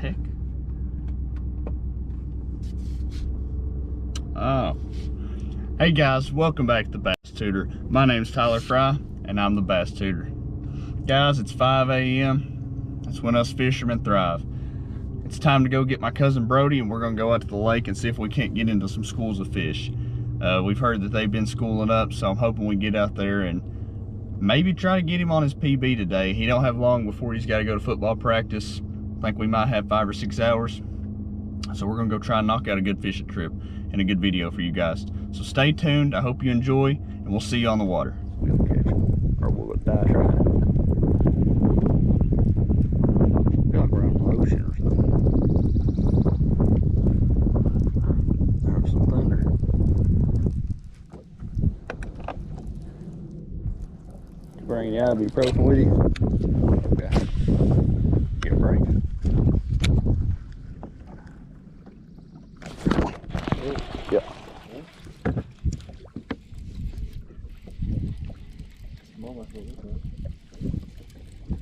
heck? Oh. Hey guys, welcome back to the Bass Tutor. My name's Tyler Fry, and I'm the Bass Tutor. Guys, it's 5 a.m. That's when us fishermen thrive. It's time to go get my cousin Brody, and we're gonna go out to the lake and see if we can't get into some schools of fish. We've heard that they've been schooling up, so I'm hoping we get out there and maybe try to get him on his PB today. He don't have long before he's got to go to football practice. I think we might have 5 or 6 hours. So we're gonna go try and knock out a good fishing trip and a good video for you guys. So stay tuned. I hope you enjoy, and we'll see you on the water. We'll catch him, or we'll die trying. I feel like we're on the ocean or something. There's some thunder. Bring the ibuprofen with you. Okay. Get a break. Yep.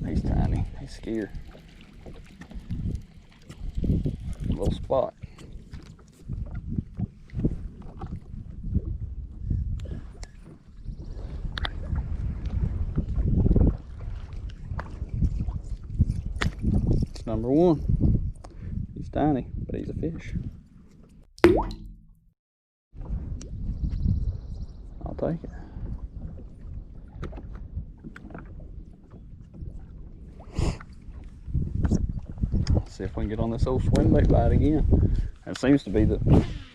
He's tiny. He's scared. Little spot. It's number one. He's tiny, but he's a fish. I'll take it. Let's see if we can get on this old swimbait bite again. That seems to be the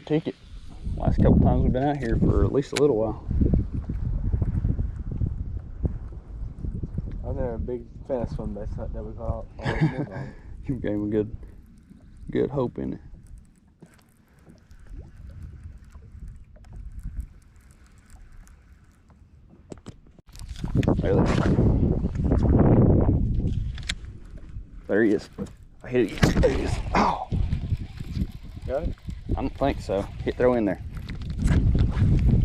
ticket. Last couple times we've been out here for at least a little while. I'm there a big fast swimbaits that we call You gave him good hope in it. There he is. I hit it. There he is. Oh! Got it? I don't think so. Throw in there.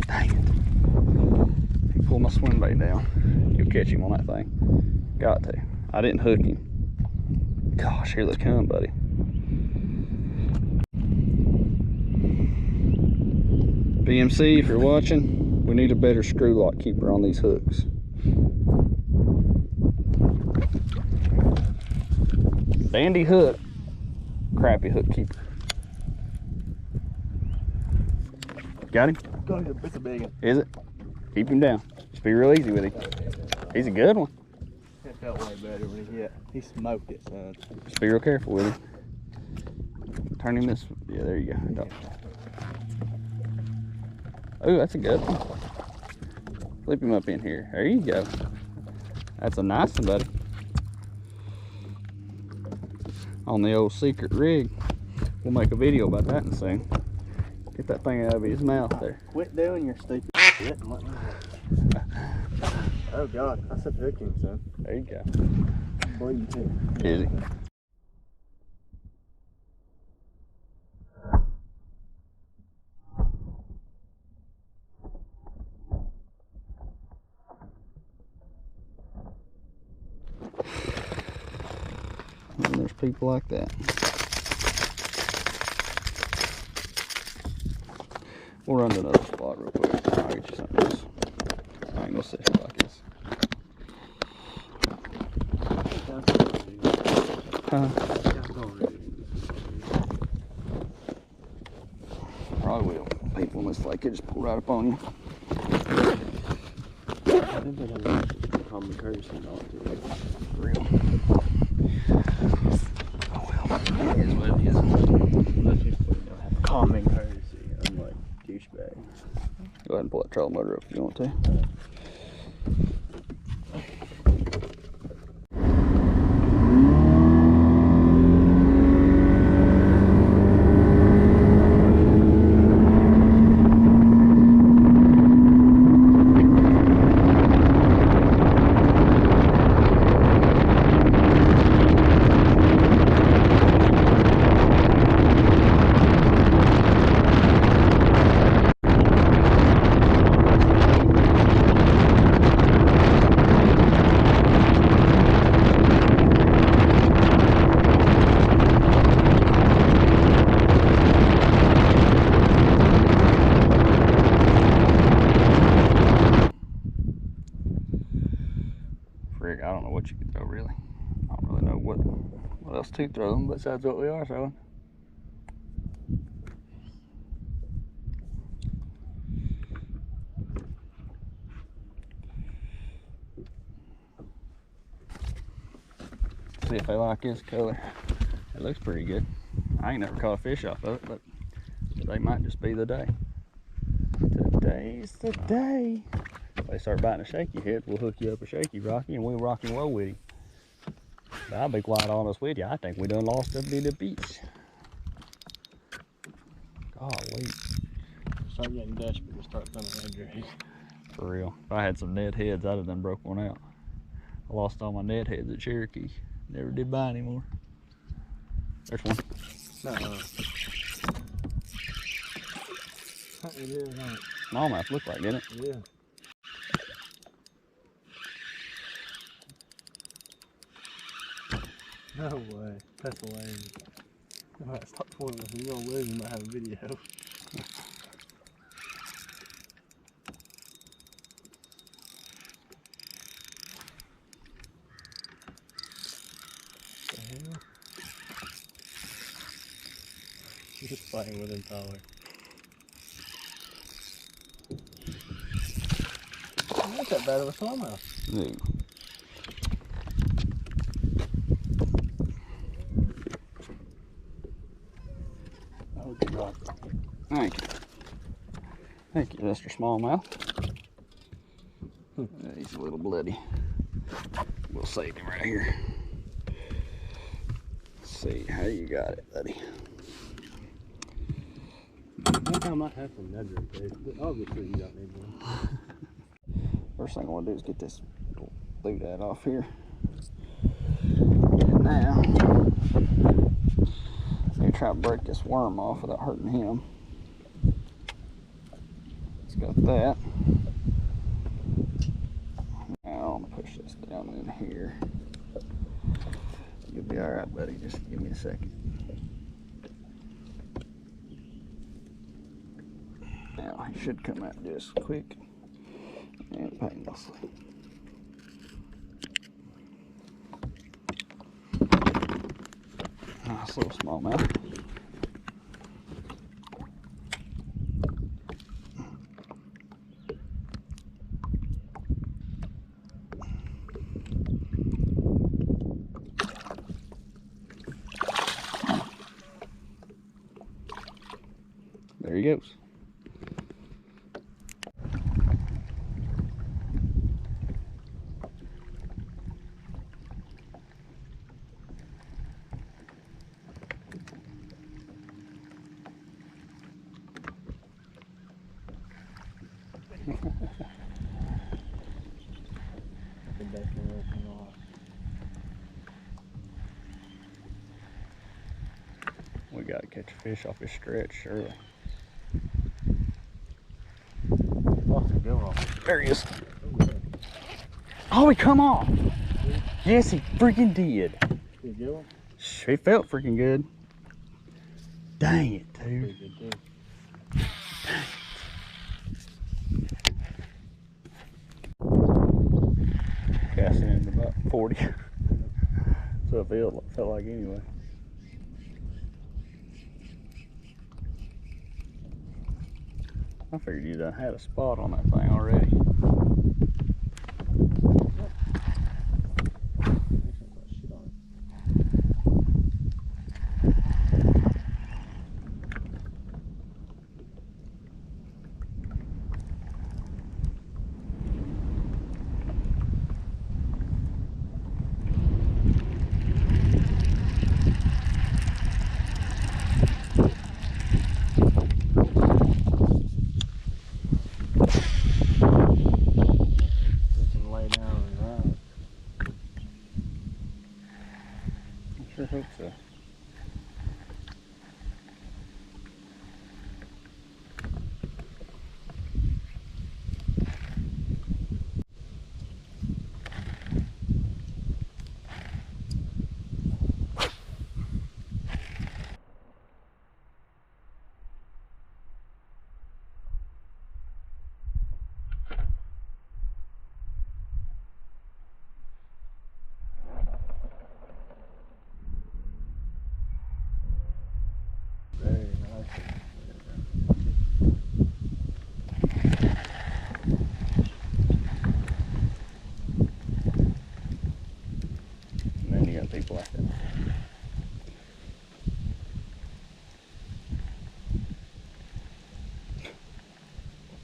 Dang it. He pulled my swim bait down. You'll catch him on that thing. Got to. I didn't hook him. Gosh, here they come, buddy. BMC, if you're watching, we need a better screw lock keeper on these hooks. Dandy hook, crappy hook keeper. Got him? Got him. It's a big one. Is it? Keep him down. Just be real easy with him. He's a good one. It felt way better when he smoked it, son. Just be real careful with him. Turn him this. Yeah, there you go. Oh, that's a good one. Flip him up in here. There you go. That's a nice one, buddy. On the old secret rig. We'll make a video about that in a second. Get that thing out of his mouth there. Quit doing your stupid shit and let me go. Oh God, I said hook him, son. There you go. I'm bleeding too. Is he? And there's people like that. We'll run to another spot real quick. I'll get you something else. I ain't gonna sit here like this. Probably will. People in this lake could just pull right up on you. I think they have common courtesy not to. For real. Oh well. It is what it is. Most people don't have common courtesy, unlike douchebags. Go ahead and pull that trolling motor up if you want to. what else to throw them besides what we are throwing. See if they like this color. It looks pretty good. I ain't never caught a fish off of it, but today might just be the day. Today's the day. If they start biting a shaky head, we'll hook you up a shaky, Rocky, and we'll rock and roll with you. But I'll be quite honest with you, I think we done lost up to the beach. Golly. Start getting desperate and start throwing red rays. For real. If I had some net heads, I'd have done broke one out. I lost all my net heads at Cherokee. Never did buy anymore. There's one. It is, huh? Smallmouth looked like, didn't it? Yeah. No way. That's hilarious. Alright, stop pointing with him. You're gonna lose. You might have a video. The hell? She's just fighting with him, Tyler. Not that bad of a smallmouth. No. Oh, good job. Thank you. Thank you, Mr. Smallmouth. He's a little bloody. We'll save him right here. Let's see how you got it, buddy. One time I have some Nedry fish, but obviously you don't need one. First thing I want to do is get this little doodad off here. And now, I'm going to try to break this worm off without hurting him. It's got that. Now I'm going to push this down in here. You'll be alright, buddy. Just give me a second. Now, he should come out just quick and painlessly. Nice little smallmouth. There he goes. We gotta catch a fish off his stretch, surely. There he is. Oh, he come off. Yes, he freaking did. Did you get one? He felt freaking good. Dang it, dude. Casting in about 40. So it felt like anyway. I figured you done had a spot on that thing already. Sure hope so.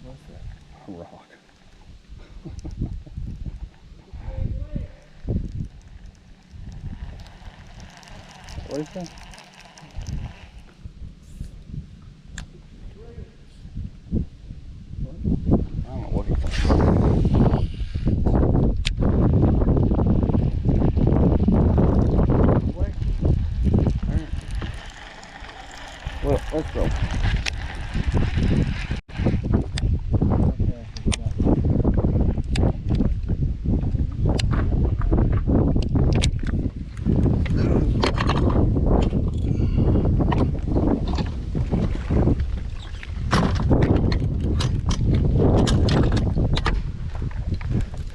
What's that? A rock. What is that? I don't know what he's talking about. Well, let's go.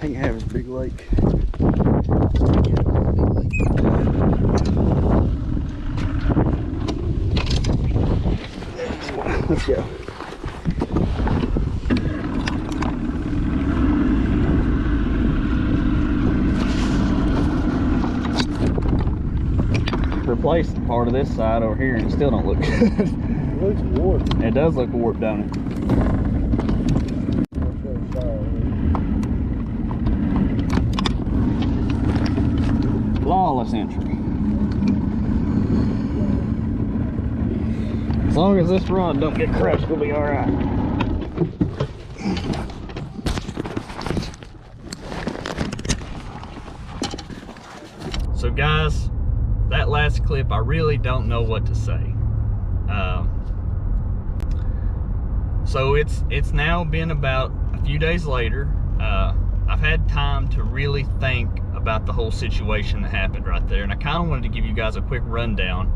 Ain't having a big lake. Let's go. Replaced part of this side over here and it still don't look good. It looks warped. It does look warped, don't it? Flawless entry. As long as this rod don't get crushed, we'll be all right. So guys, that last clip, I really don't know what to say. So it's now been about a few days later. I've had time to really think about the whole situation that happened right there, and I kind of wanted to give you guys a quick rundown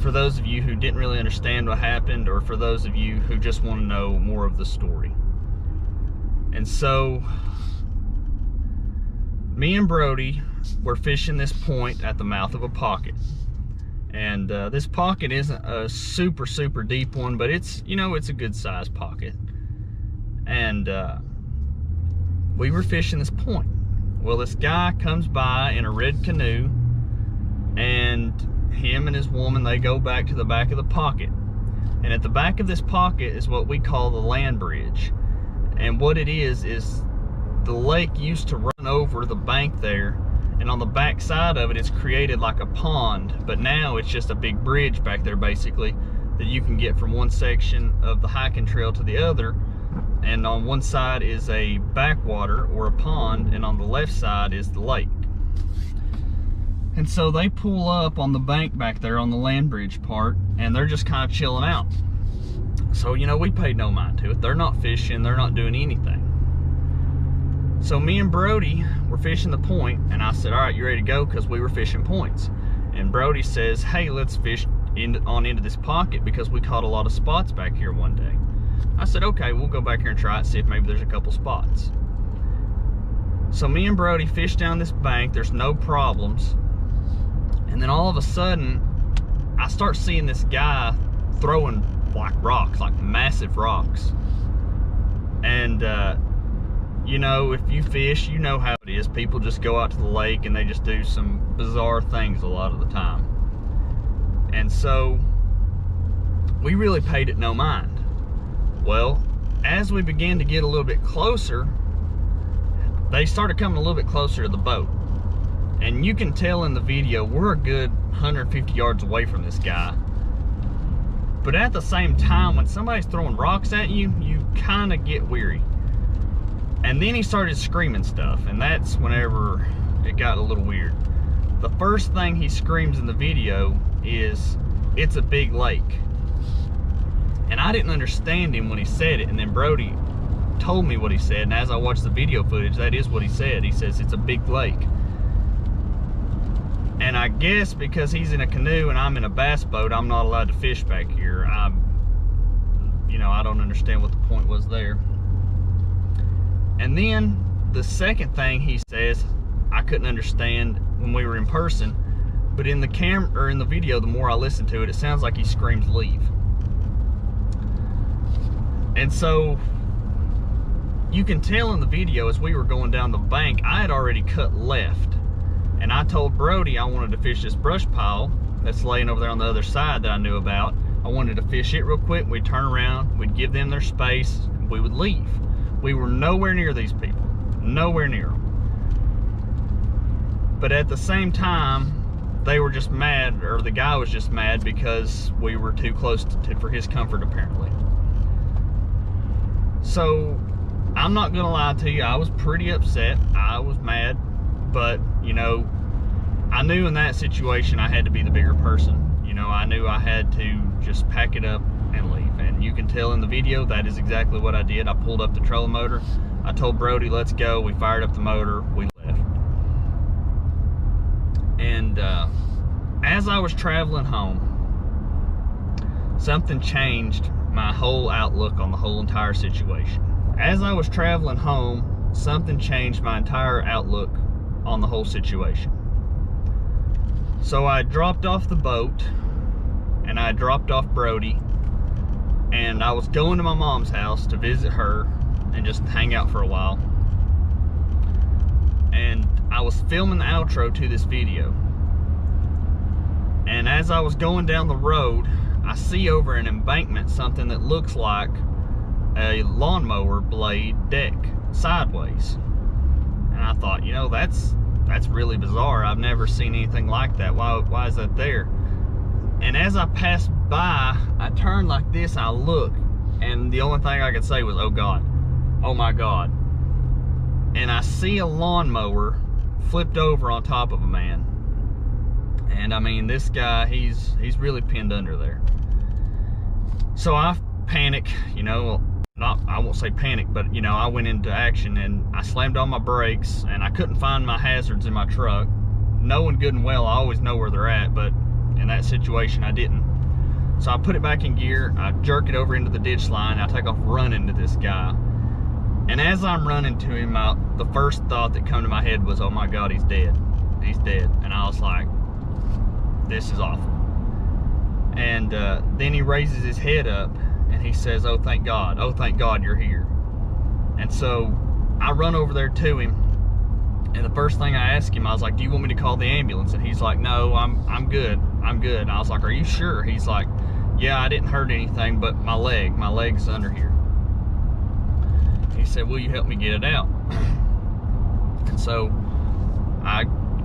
for those of you who didn't really understand what happened, or for those of you who just want to know more of the story. And so me and Brody were fishing this point at the mouth of a pocket, and this pocket isn't a super deep one, but it's, you know, it's a good sized pocket. And we were fishing this point. Well, this guy comes by in a red canoe, and him and his woman, they go back to the back of the pocket. And at the back of this pocket is what we call the land bridge. And what it is the lake used to run over the bank there, and on the back side of it, it's created like a pond, but now it's just a big bridge back there basically that you can get from one section of the hiking trail to the other. And on one side is a backwater or a pond, and on the left side is the lake. And so they pull up on the bank back there on the land bridge part, and they're just kind of chilling out. So, you know, we paid no mind to it. They're not fishing, they're not doing anything. So me and Brody were fishing the point, and I said, all right, you ready to go? Because we were fishing points. And Brody says, hey, let's fish on into this pocket because we caught a lot of spots back here one day. I said, okay, we'll go back here and try it, see if maybe there's a couple spots. So me and Brody fish down this bank, there's no problems. And then all of a sudden, I start seeing this guy throwing like rocks, like massive rocks. And you know, if you fish, you know how it is. People just go out to the lake and they just do some bizarre things a lot of the time. And so we really paid it no mind. Well, as we began to get a little bit closer, they started coming a little bit closer to the boat. And you can tell in the video, we're a good 150 yards away from this guy. But at the same time, when somebody's throwing rocks at you, you kind of get weary. And then he started screaming stuff, and that's whenever it got a little weird. The first thing he screams in the video is, "It's a big lake." And I didn't understand him when he said it, and then Brody told me what he said, and as I watched the video footage, that is what he said. He says, "It's a big lake." And I guess because he's in a canoe and I'm in a bass boat, I'm not allowed to fish back here. You know, I don't understand what the point was there. And then the second thing he says, I couldn't understand when we were in person, but in the camera or in the video, the more I listen to it, it sounds like he screams "leave." And so you can tell in the video, as we were going down the bank, I had already cut left. And I told Brody I wanted to fish this brush pile that's laying over there on the other side that I knew about. I wanted to fish it real quick. We'd turn around, we'd give them their space, we would leave. We were nowhere near these people, nowhere near them. But at the same time, they were just mad, or the guy was just mad because we were too close for his comfort, apparently. So, I'm not gonna lie to you, I was pretty upset. I was mad, but, you know, I knew in that situation I had to be the bigger person. You know, I knew I had to just pack it up and leave. And you can tell in the video, that is exactly what I did. I pulled up the trolling motor. I told Brody, let's go. We fired up the motor, we left. And as I was traveling home, something changed my whole outlook on the whole entire situation. As I was traveling home, something changed my entire outlook on the whole situation. So I dropped off the boat, and I dropped off Brody, and I was going to my mom's house to visit her and just hang out for a while. And I was filming the outro to this video. And as I was going down the road, I see over an embankment something that looks like a lawnmower blade deck sideways. And I thought, you know, that's really bizarre. I've never seen anything like that. Why is that there? And as I passed by, I turned like this, I look, and the only thing I could say was, oh God, oh my God. And I see a lawnmower flipped over on top of a man. And I mean, this guy, he's really pinned under there. So I panic, you know, I won't say panic, but you know, I went into action and I slammed on my brakes, and I couldn't find my hazards in my truck. Knowing good and well, I always know where they're at, but in that situation, I didn't. So I put it back in gear, I jerk it over into the ditch line, I take off running to this guy. And as I'm running to him, the first thought that came to my head was, oh my God, he's dead. He's dead. And I was like, this is awful. And then he raises his head up and he says, oh thank God you're here. And so I run over there to him, and the first thing I asked him, I was like, do you want me to call the ambulance? And he's like, no, I'm good. And I was like, are you sure? He's like, yeah, I didn't hurt anything but my leg's under here. He said, will you help me get it out? And so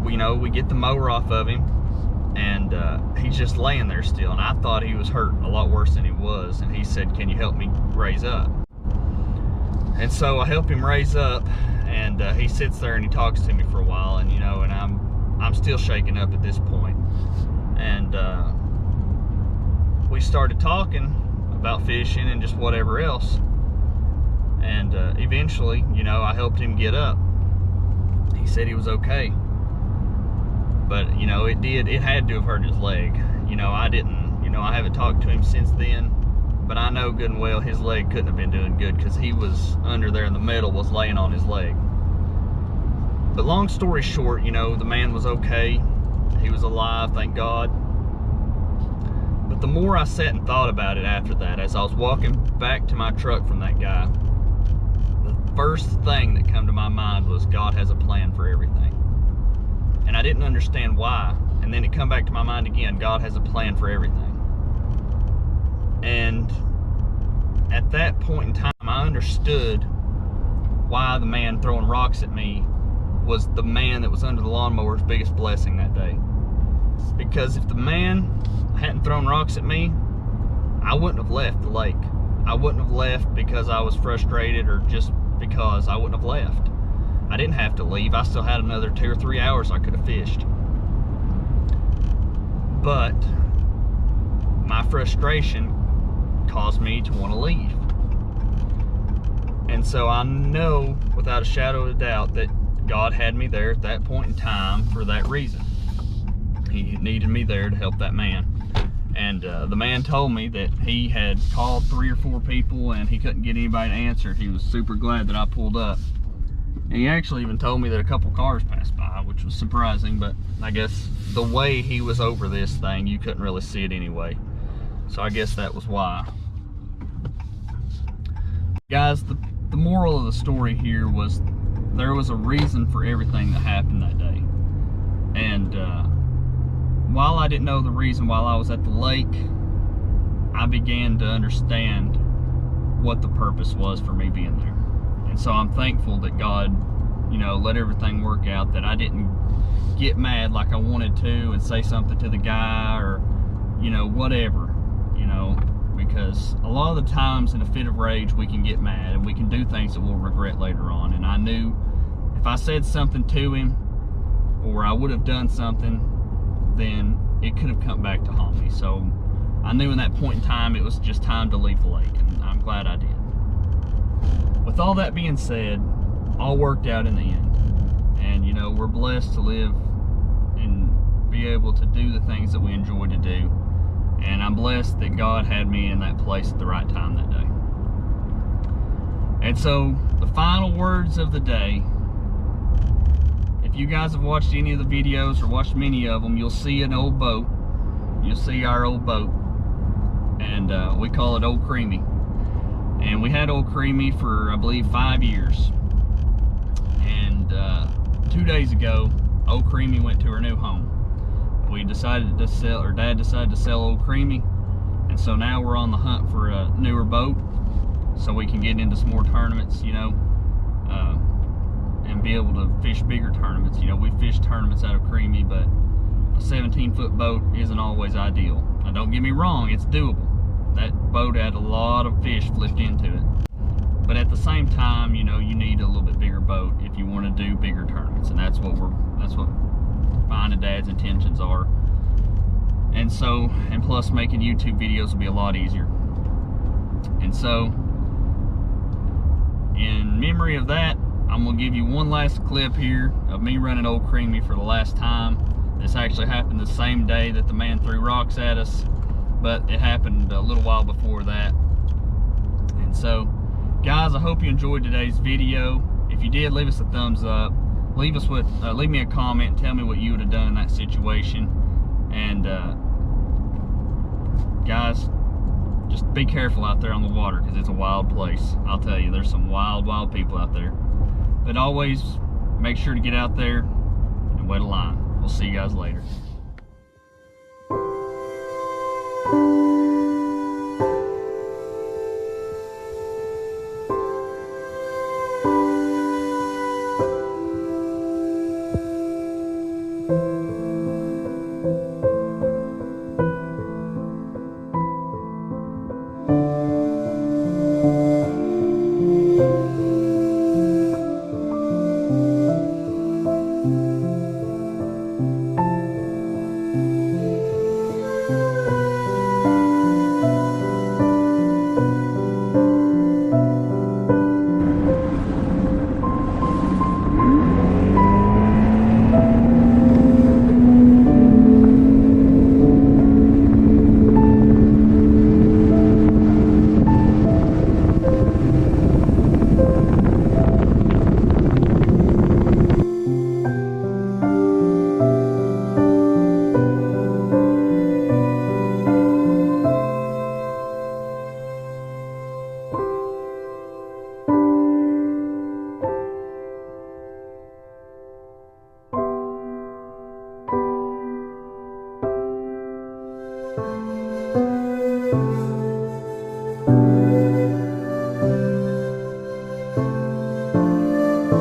we get the mower off of him, and he's just laying there still, and I thought he was hurt a lot worse than he was. And he said, can you help me raise up? And so I help him raise up, and he sits there and he talks to me for a while, and you know, and I'm still shaken up at this point. And we started talking about fishing and just whatever else. And eventually, you know, I helped him get up. He said he was okay. But, you know, it had to have hurt his leg. You know, I haven't talked to him since then, but I know good and well his leg couldn't have been doing good, because he was under there and the metal was laying on his leg. But long story short, you know, the man was okay. He was alive, thank God. But the more I sat and thought about it after that, as I was walking back to my truck from that guy, the first thing that came to my mind was, God has a plan for everything. And I didn't understand why. And then it come back to my mind again, God has a plan for everything. And at that point in time, I understood why the man throwing rocks at me was the man that was under the lawnmower's biggest blessing that day. Because if the man hadn't thrown rocks at me, I wouldn't have left the lake. I wouldn't have left because I was frustrated, or just because I wouldn't have left. I didn't have to leave. I still had another 2 or 3 hours I could have fished. But my frustration caused me to want to leave. And so I know without a shadow of a doubt that God had me there at that point in time for that reason. He needed me there to help that man. And the man told me that he had called 3 or 4 people and he couldn't get anybody to answer. He was super glad that I pulled up. And he actually even told me that a couple cars passed by, which was surprising, but I guess the way he was over this thing, you couldn't really see it anyway. So I guess that was why. Guys, the moral of the story here was there was a reason for everything that happened that day. And while I didn't know the reason while I was at the lake, I began to understand what the purpose was for me being there. And so I'm thankful that God, you know, let everything work out, that I didn't get mad like I wanted to and say something to the guy or, you know, whatever, you know, because a lot of the times in a fit of rage we can get mad and we can do things that we'll regret later on. And I knew if I said something to him or I would have done something, then it could have come back to haunt me. So I knew in that point in time it was just time to leave the lake, and I'm glad I did. With all that being said, all worked out in the end. And you know, we're blessed to live and be able to do the things that we enjoy to do. And I'm blessed that God had me in that place at the right time that day. And so the final words of the day, if you guys have watched any of the videos or watched many of them, you'll see an old boat. You'll see our old boat. And we call it Old Creamy. And we had Old Creamy for, I believe, 5 years. And 2 days ago, Old Creamy went to her new home. We decided to sell, or Dad decided to sell Old Creamy. And so now we're on the hunt for a newer boat so we can get into some more tournaments, you know, and be able to fish bigger tournaments. You know, we fish tournaments out of Creamy, but a 17-foot boat isn't always ideal. Now, don't get me wrong, it's doable. That boat had a lot of fish flipped into it. But at the same time, you know, you need a little bit bigger boat if you want to do bigger tournaments, and that's what mine and Dad's intentions are. And so, and plus making YouTube videos will be a lot easier. And so, in memory of that, I'm gonna give you one last clip here of me running Old Creamy for the last time. This actually happened the same day that the man threw rocks at us, but it happened a little while before that. And so, guys, I hope you enjoyed today's video. If you did, leave us a thumbs up. Leave me a comment and tell me what you would have done in that situation. And guys, just be careful out there on the water, because it's a wild place. I'll tell you, there's some wild people out there. But always make sure to get out there and wet a line. We'll see you guys later. you.